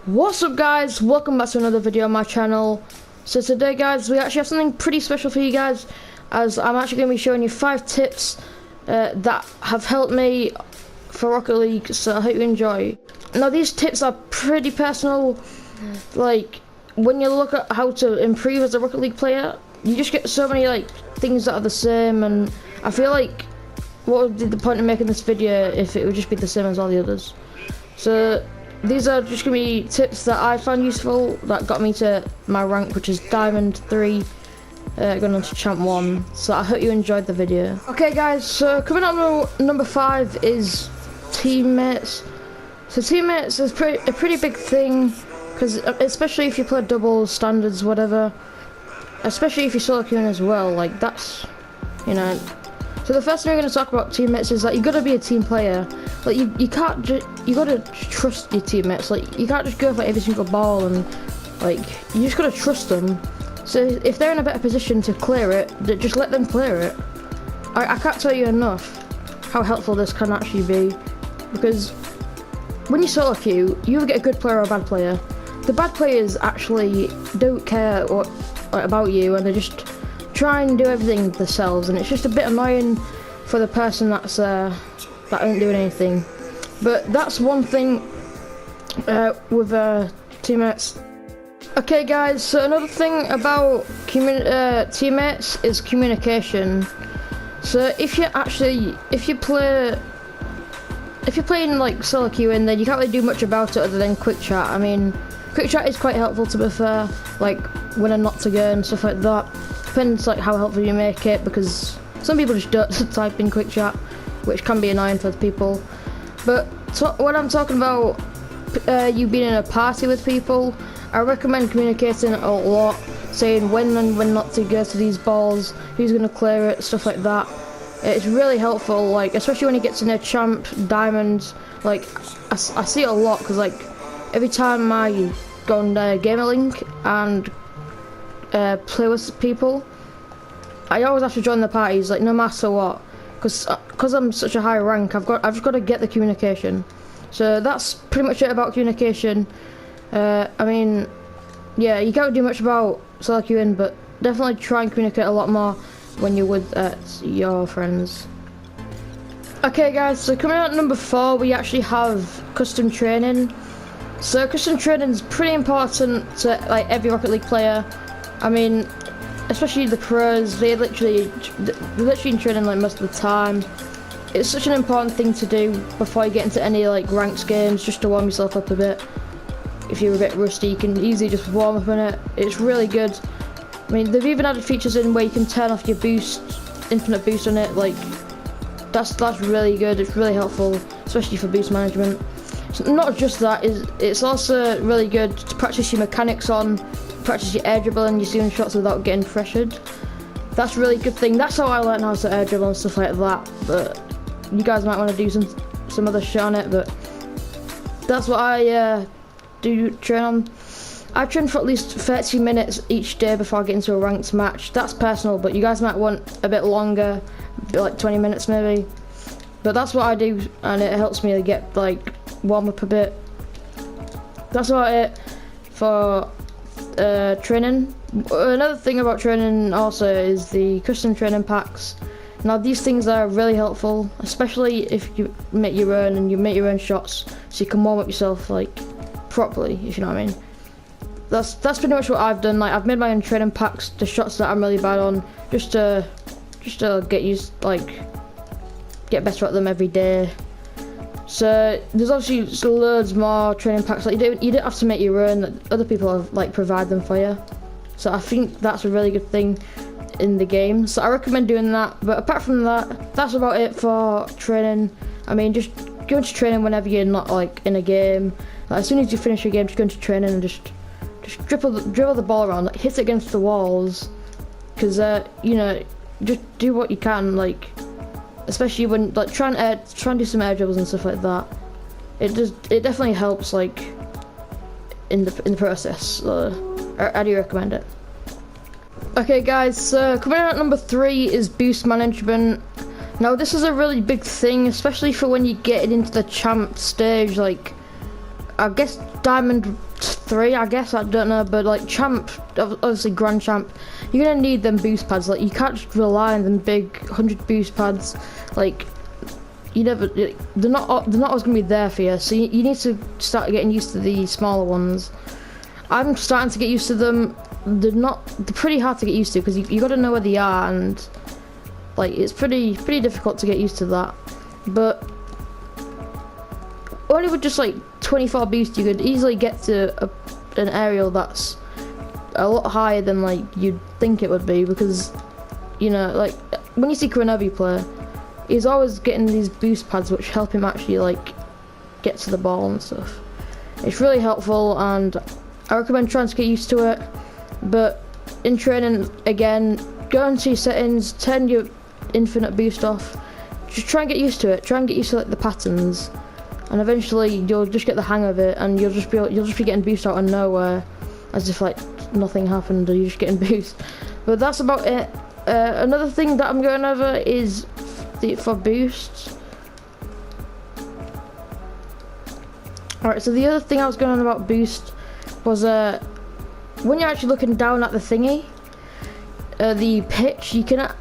What's up guys, welcome back to another video on my channel. So today guys, we actually have something pretty special for you guys, as I'm actually going to be showing you 5 tips that have helped me for Rocket League, so I hope you enjoy. Now these tips are pretty personal, like when you look at how to improve as a Rocket League player, you just get so many like things that are the same, and I feel like what would be the point of making this video if it would just be the same as all the others. So these are just going to be tips that I found useful that got me to my rank, which is Diamond 3, going on to Champ 1. So I hope you enjoyed the video. Okay guys, so coming up number 5 is teammates. So teammates is a pretty big thing, because especially if you play doubles, standards, whatever, especially if you're solo queuing as well, like that's, you know. So the first thing we're going to talk about teammates is that you got to be a team player. Like you can't just, you got to trust your teammates. Like you can't just go for every single ball, and like you just got to trust them. So if they're in a better position to clear it, just let them clear it. I can't tell you enough how helpful this can actually be, because when you solo queue, you either get a good player or a bad player. The bad players actually don't care about you, and they just try and do everything themselves, and it's just a bit annoying for the person that's that ain't doing anything. But that's one thing with teammates. Okay guys, so another thing about teammates is communication. So if you're playing like solo queuing, then you can't really do much about it other than quick chat. I mean, quick chat is quite helpful, to be fair, like when and not to go and stuff like that. Depends like how helpful you make it, because some people just don't type in quick chat, which can be annoying for people. But when I'm talking about you being in a party with people, I recommend communicating a lot, saying when and when not to go to these balls, who's going to clear it, stuff like that. It's really helpful, like especially when you get to near Champ, Diamonds. Like I see it a lot, because like every time I go on Gamer Link and play with people, I always have to join the parties, like no matter what, because I'm such a high rank. I've just got to get the communication. So that's pretty much it about communication. I mean, yeah, you can't do much about solo queuing, but definitely try and communicate a lot more when you're with your friends. Okay guys, so coming out at number 4, we actually have custom training. So custom training is pretty important to like every Rocket League player. I mean, especially the pros, they're literally in training like most of the time. It's such an important thing to do before you get into any like ranked games, just to warm yourself up a bit. If you're a bit rusty, you can easily just warm up in it. It's really good. I mean, they've even added features in where you can turn off your boost, infinite boost on it. Like that's really good. It's really helpful, especially for boost management. So not just that, it's also really good to practice your mechanics on, practice your air dribble and your ceiling shots without getting pressured. That's a really good thing. That's how I learned how to air dribble and stuff like that. But you guys might want to do some other shit on it. But that's what I do train on. I train for at least 30 minutes each day before I get into a ranked match. That's personal, but you guys might want a bit longer, like 20 minutes maybe. But that's what I do, and it helps me to get like warm up a bit. That's about it for training. Another thing about training also is the custom training packs. Now these things are really helpful, especially if you make your own and you make your own shots, so you can warm up yourself like properly, if you know what I mean. That's pretty much what I've done. Like I've made my own training packs, the shots that I'm really bad on, just to get used, like get better at them every day. So there's obviously loads more training packs. Like you don't have to make your own. Other people have, like provide them for you. So I think that's a really good thing in the game. So I recommend doing that. But apart from that, that's about it for training. I mean, just go into training whenever you're not like in a game. Like, as soon as you finish your game, just go into training and just dribble the ball around, like hit it against the walls. Because you know, just do what you can, like. Especially when like try and do some air dribbles and stuff like that. It definitely helps like in the process. I do recommend it. Okay guys, so coming out at number 3 is boost management. Now this is a really big thing, especially for when you get into the champ stage. Like I guess Diamond 3, I guess, I don't know, but like Champ, obviously Grand Champ, you're gonna need them boost pads. Like you can't just rely on them big 100 boost pads. Like they're not always gonna be there for you. So you need to start getting used to the smaller ones. I'm starting to get used to them. They're pretty hard to get used to because you got to know where they are, and like it's pretty difficult to get used to that. But only with just like 24 boost, you could easily get to an aerial that's a lot higher than like you'd think it would be, because you know, like when you see Krenobi play, he's always getting these boost pads which help him actually like get to the ball and stuff. It's really helpful, and I recommend trying to get used to it. But in training, again, go into your settings, turn your infinite boost off, just try and get used to it. Try and get used to like the patterns, and eventually you'll just get the hang of it, and you'll just be getting boost out of nowhere, as if like nothing happened, or you're just getting boost. But that's about it. Another thing that I'm going over is for boosts. Alright, so the other thing I was going on about boost was when you're actually looking down at the thingy, the pitch, you can,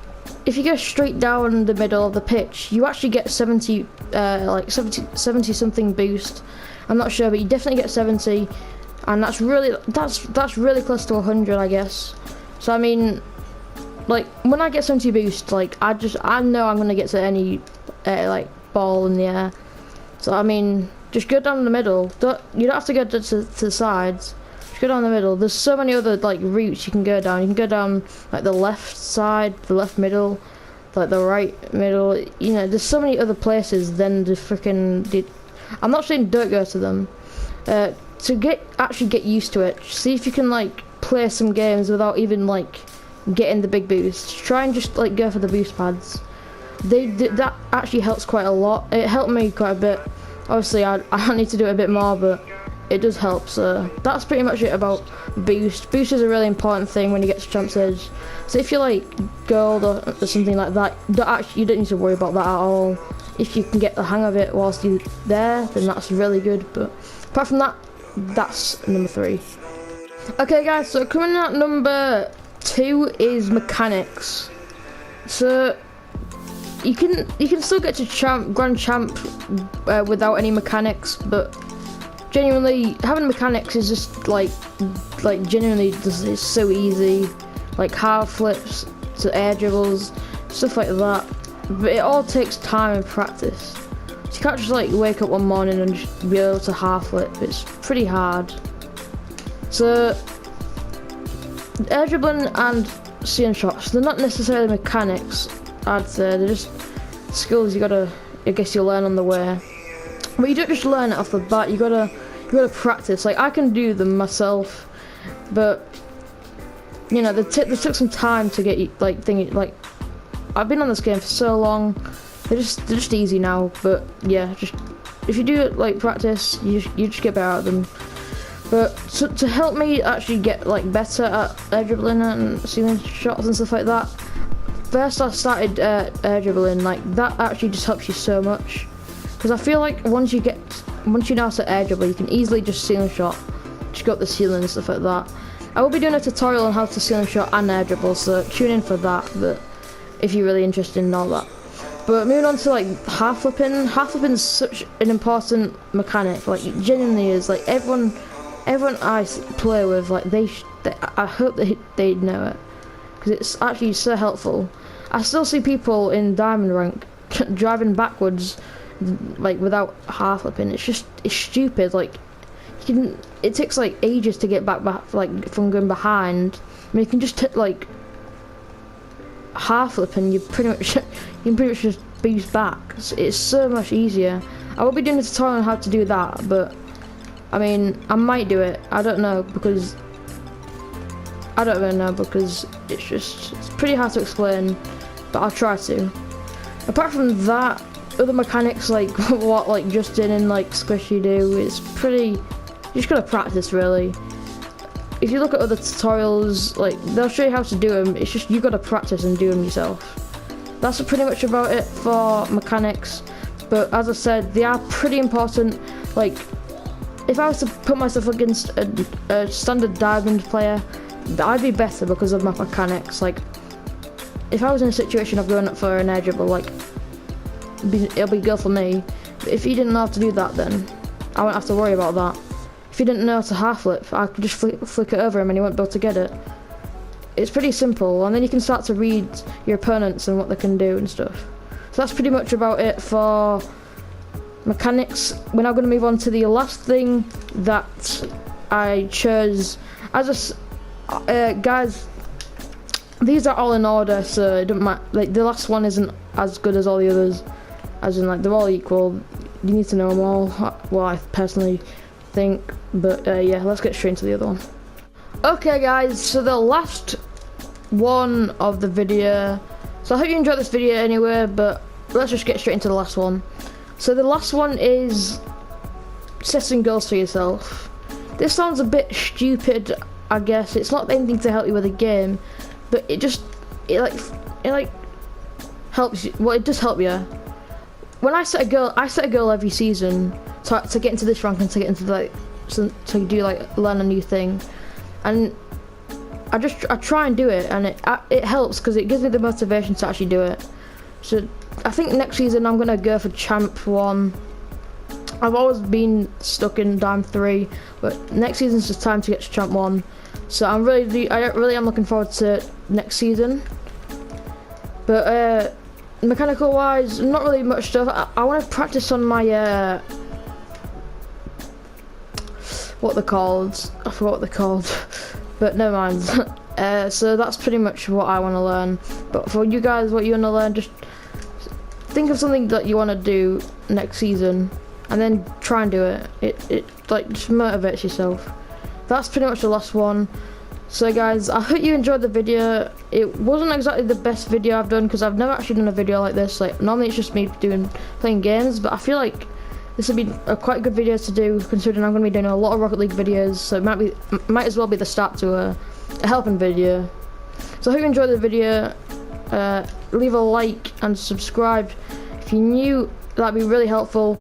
if you go straight down the middle of the pitch, you actually get 70 something boost. I'm not sure, but you definitely get 70, and that's really close to 100, I guess. So I mean, like when I get 70 boost, like I know I'm gonna get to any like ball in the air. So I mean, just go down the middle. You don't have to go to the sides. Just go down the middle. There's so many other like routes you can go down. You can go down like the left side, the left middle, like the right middle. You know, there's so many other places than the freaking. I'm not saying don't go to them. To actually get used to it. See if you can like play some games without even like getting the big boost. Try and just like go for the boost pads. That actually helps quite a lot. It helped me quite a bit. Obviously I need to do it a bit more, but it does help. So that's pretty much it about boost. Boost is a really important thing when you get to Champ's Edge. So if you're like gold or something like that, you don't need to worry about that at all. If you can get the hang of it whilst you're there, then that's really good. But apart from that, that's number 3. Okay guys, so coming at number 2 is mechanics. So you can still get to Grand Champ without any mechanics, but genuinely having mechanics is just like genuinely it's so easy, like half flips to air dribbles, stuff like that. But it all takes time and practice. So you can't just like wake up one morning and just be able to half flip. It's pretty hard. So air dribbling and ceiling shots, they're not necessarily mechanics, I'd say. They're just skills I guess you'll learn on the way. But you don't just learn it off the bat, you gotta practice. Like I can do them myself, but you know, they took some time to get like I've been on this game for so long. They're just easy now. But yeah, just if you do like practice, you just get better at them. But to help me actually get like better at air dribbling and ceiling shots and stuff like that, first I started air dribbling. Like that actually just helps you so much, because I feel like once you know how to air dribble, you can easily just ceiling shot, just go up the ceiling and stuff like that. I will be doing a tutorial on how to ceiling shot and air dribble, so tune in for that. But if you're really interested in all that. But moving on to like half flipping is such an important mechanic. Like it genuinely is. Like everyone I play with, like I hope they know it, because it's actually so helpful. I still see people in Diamond rank driving backwards, like without half flipping. It's stupid. Like it takes like ages to get back like from going behind. I mean, you can just like half flip and you can pretty much just boost back. It's so much easier. I will be doing a tutorial on how to do that, but I mean, I might do it. I don't know, because it's pretty hard to explain, but I'll try to. Apart from that, other mechanics like what like Justin and like Squishy do, it's pretty, you just gotta practice really. If you look at other tutorials, like they'll show you how to do them. It's just you gotta practice and do them yourself. That's pretty much about it for mechanics. But as I said, they are pretty important. Like if I was to put myself against a standard diamond player, I'd be better because of my mechanics. Like, if I was in a situation of going up for an air dribble, like, it'll be good for me. But if he didn't know how to do that, then I wouldn't have to worry about that. If he didn't know how to half flip, I could just flick it over him and he won't be able to get it. It's pretty simple, and then you can start to read your opponents and what they can do and stuff. So that's pretty much about it for mechanics. We're now going to move on to the last thing that I chose. As a guys, these are all in order, so it doesn't matter. Like, the last one isn't as good as all the others, as in, like, they're all equal. You need to know them all. Well, I personally think, but yeah, let's get straight into the other one. Okay guys, so the last one of the video, so I hope you enjoyed this video anyway, but let's just get straight into the last one. So the last one is setting goals for yourself. This sounds a bit stupid, I guess. It's not anything to help you with the game, but it helps you. Well, it does help you. When I set a goal every season to get into this rank and to get into to do learn a new thing, and I try and do it, and it helps because it gives me the motivation to actually do it. So I think next season I'm gonna go for Champ 1. I've always been stuck in Dime 3, but next season's just time to get to Champ 1. So I really am looking forward to next season. But mechanical wise, not really much stuff. I want to practice on my what they're called. I forgot what they're called, but never mind. So that's pretty much what I want to learn. But for you guys, what you want to learn, just think of something that you want to do next season, and then try and do it. It like just motivates yourself. That's pretty much the last one. So guys, I hope you enjoyed the video. It wasn't exactly the best video I've done because I've never actually done a video like this. Like, normally it's just me playing games, but I feel like this would be a quite good video to do, considering I'm going to be doing a lot of Rocket League videos. So it might as well be the start to a helping video. So I hope you enjoyed the video. Leave a like and subscribe if you're new. That'd be really helpful.